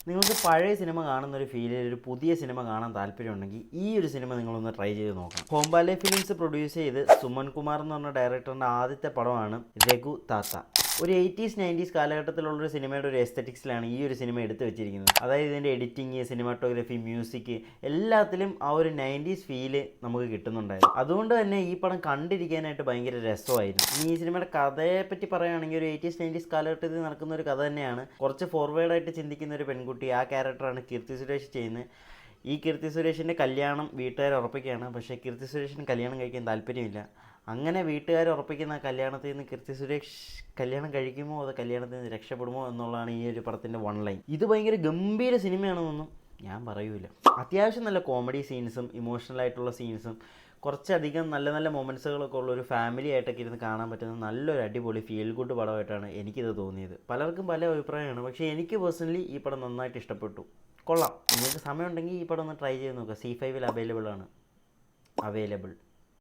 നിങ്ങൾക്ക് പഴയ സിനിമ കാണുന്ന ഒരു ഫീലിൽ ഒരു പുതിയ സിനിമ കാണാൻ താല്പര്യമുണ്ടെങ്കിൽ ഈ ഒരു സിനിമ നിങ്ങളൊന്ന് ട്രൈ ചെയ്ത് നോക്കണം. ഹോംബാലെ ഫിലിംസ് പ്രൊഡ്യൂസ് ചെയ്ത് സുമൻ കുമാർ എന്ന് പറഞ്ഞ ഡയറക്ടറിൻ്റെ ആദ്യത്തെ പടമാണ് രഘു താത്ത. ഒരു 80s 90s കാലഘട്ടത്തിലുള്ളൊരു സിനിമയുടെ ഒരു എസ്തറ്റിക്സിലാണ് ഈ ഒരു സിനിമ എടുത്തു വെച്ചിരിക്കുന്നത്. അതായത് ഇതിൻ്റെ എഡിറ്റിങ്, സിനിമാറ്റോഗ്രഫി, മ്യൂസിക് എല്ലാത്തിലും ആ ഒരു 90s ഫീല് നമുക്ക് കിട്ടുന്നുണ്ടായിരുന്നു. അതുകൊണ്ട് തന്നെ ഈ പടം കണ്ടിരിക്കാനായിട്ട് ഭയങ്കര രസമായിരുന്നു. ഇനി ഈ സിനിമയുടെ കഥയെ പറ്റി പറയുകയാണെങ്കിൽ ഒരു 80s 90s കാലഘട്ടത്തിൽ നടക്കുന്ന ഒരു കഥ തന്നെയാണ്. കുറച്ച് ഫോർവേഡായിട്ട് ചിന്തിക്കുന്ന ഒരു പെൺകുട്ടി, ആ ക്യാരക്ടറാണ് കീർത്തി സുരേഷ് ചെയ്യുന്നത്. ഈ കീർത്തി സുരേഷിൻ്റെ കല്യാണം വീട്ടുകാർ ഉറപ്പിക്കുകയാണ്. പക്ഷേ കീർത്തി സുരേഷിന് കല്യാണം കഴിക്കാൻ താല്പര്യമില്ല. അങ്ങനെ വീട്ടുകാർ ഉറപ്പിക്കുന്ന കല്യാണത്തിൽ നിന്ന് കീർത്തി സുരേഷ് കല്യാണം കഴിക്കുമോ അതോ കല്യാണത്തിൽ നിന്ന് രക്ഷപ്പെടുമോ എന്നുള്ളതാണ് ഈ ഒരു പടത്തിൻ്റെ വൺ ലൈൻ. ഇത് ഭയങ്കര ഗംഭീര സിനിമയാണെന്നൊന്നും ഞാൻ പറയൂല. അത്യാവശ്യം നല്ല കോമഡി സീൻസും ഇമോഷണലായിട്ടുള്ള സീൻസും കുറച്ചധികം നല്ല നല്ല മൊമെൻറ്റ്സുകളൊക്കെ ഉള്ള ഒരു ഫാമിലി ആയിട്ടൊക്കെ ഇരുന്ന് കാണാൻ പറ്റുന്ന നല്ലൊരു അടിപൊളി ഫീൽ ഗുഡ് പടമായിട്ടാണ് എനിക്കിത് തോന്നിയത്. പലർക്കും പല അഭിപ്രായമാണ്. പക്ഷേ എനിക്ക് പേഴ്സണലി ഈ പടം നന്നായിട്ട് ഇഷ്ടപ്പെട്ടു. കൊള്ളാം. നിങ്ങൾക്ക് സമയമുണ്ടെങ്കിൽ ഈ പടം ഒന്ന് ട്രൈ ചെയ്ത് നോക്കുക. C5 അവൈലബിൾ ആണ്.